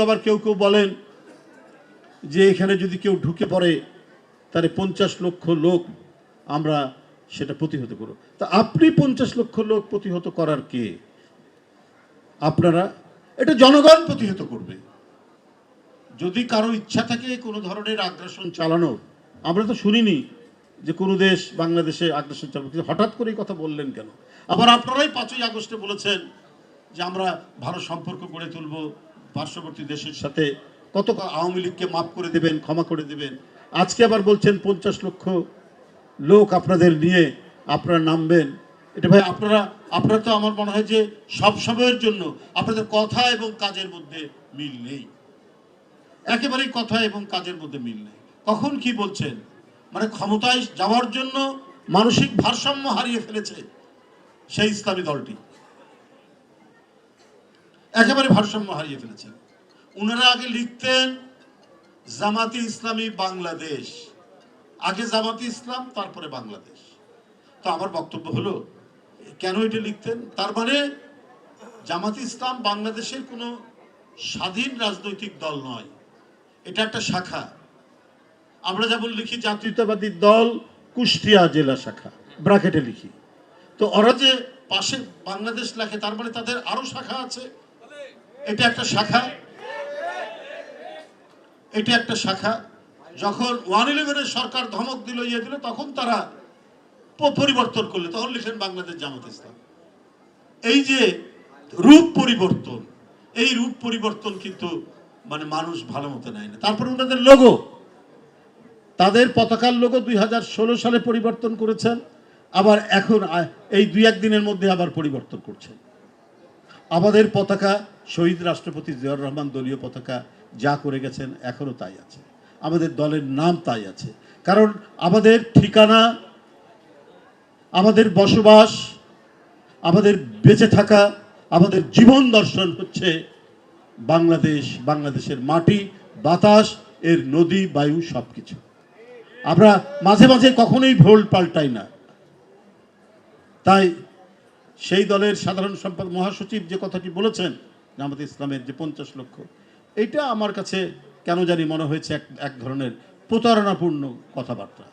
আবার কেউ কেউ বলেন যে এখানে যদি কেউ ঢুকে পড়ে তাহলে 50 লক্ষ লোক আমরা সেটা প্রতিহত করব। তা আপনি 50 লক্ষ লোক প্রতিহত করার কে? আপনারা, এটা জনগণ প্রতিহত করবে। যদি কারো ইচ্ছা থাকে কোনো ধরনের আগ্রাসন চালানোর, আমরা তো শুনিনি যে কোনো দেশ বাংলাদেশে আগ্রাসন চালানো, হঠাৎ করে কথা বললেন কেন? আবার আপনারাই 5ই আগস্টে বলেছেন যে আমরা ভালো সম্পর্ক গড়ে তুলব পার্শ্ববর্তী দেশের সাথে, কত আওয়ামী লীগকে মাফ করে দেবেন, ক্ষমা করে দেবেন। আজকে আবার বলছেন 50 লক্ষ লোক আপনাদের নিয়ে আপনারা নামবেন। এটা ভাই আপনারা তো আমার মনে হয় যে সব সময়ের জন্য আপনাদের কথা এবং কাজের মধ্যে মিল নেই, একেবারেই কথা এবং কাজের মধ্যে মিল নেই। কখন কি বলছেন, মানে ক্ষমতায় যাওয়ার জন্য মানসিক ভারসাম্য হারিয়ে ফেলেছে সেই ইসলামী দলটি, একেবারে ভারসাম্য হারিয়ে ফেলেছেন। উনারা আগে লিখতেন জামাতে ইসলামী বাংলাদেশ, আগে জামাতে ইসলাম তারপরে বাংলাদেশ। তো আমার বক্তব্য হলো, কেন এটা লিখতেন? তার মানে জামাতে ইসলাম বাংলাদেশের কোনো স্বাধীন রাজনৈতিক দল নয়, এটা একটা শাখা। আমরা যেমন লিখি জাতীয়তাবাদী দল কুষ্টিয়া জেলা শাখা, ব্র্যাকেটে লিখি। তো ওরা যে পাশে বাংলাদেশ লেখে, তার মানে তাদের আরো শাখা আছে। এটা একটা শাখা, এটা একটা শাখা। যখন 111-এর সরকার ধমক দিল, ইয়ে দিল, তখন তারা পরিবর্তন করলে, তখন লিখেন বাংলাদেশ জামাত ইসলাম। এই যে রূপ পরিবর্তন, এই রূপ পরিবর্তন কিন্তু মানে মানুষ ভালো মতো নেয় না। তারপরে ওনাদের লোগো, তাদের পতাকার লোগো 2016 সালে পরিবর্তন করেছেন, আবার এখন এই 2-1 দিনের মধ্যে আবার পরিবর্তন করছেন। আমাদের পতাকা শহীদ রাষ্ট্রপতি জিয়াউর রহমান দলীয় পতাকা যা করে গেছেন এখনো তাই আছে, আমাদের দলের নাম তাই আছে। কারণ আমাদের ঠিকানা, আমাদের বসবাস, আমাদের বেঁচে থাকা, আমাদের জীবন দর্শন হচ্ছে বাংলাদেশ, বাংলাদেশের মাটি, বাতাস, এর নদী, বায়ু, সবকিছু। আমরা মাঝে মাঝে কখনোই ভোল পাল্টাই না। তাই সেই দলের সাধারণ সম্পাদক মহাসচিব যে কথাটি বলেছেন জামাতে ইসলামের যে 50 লক্ষ, এইটা আমার কাছে কেন জানি মনে হয়েছে এক ধরনের প্রতারণাপূর্ণ কথাবার্তা।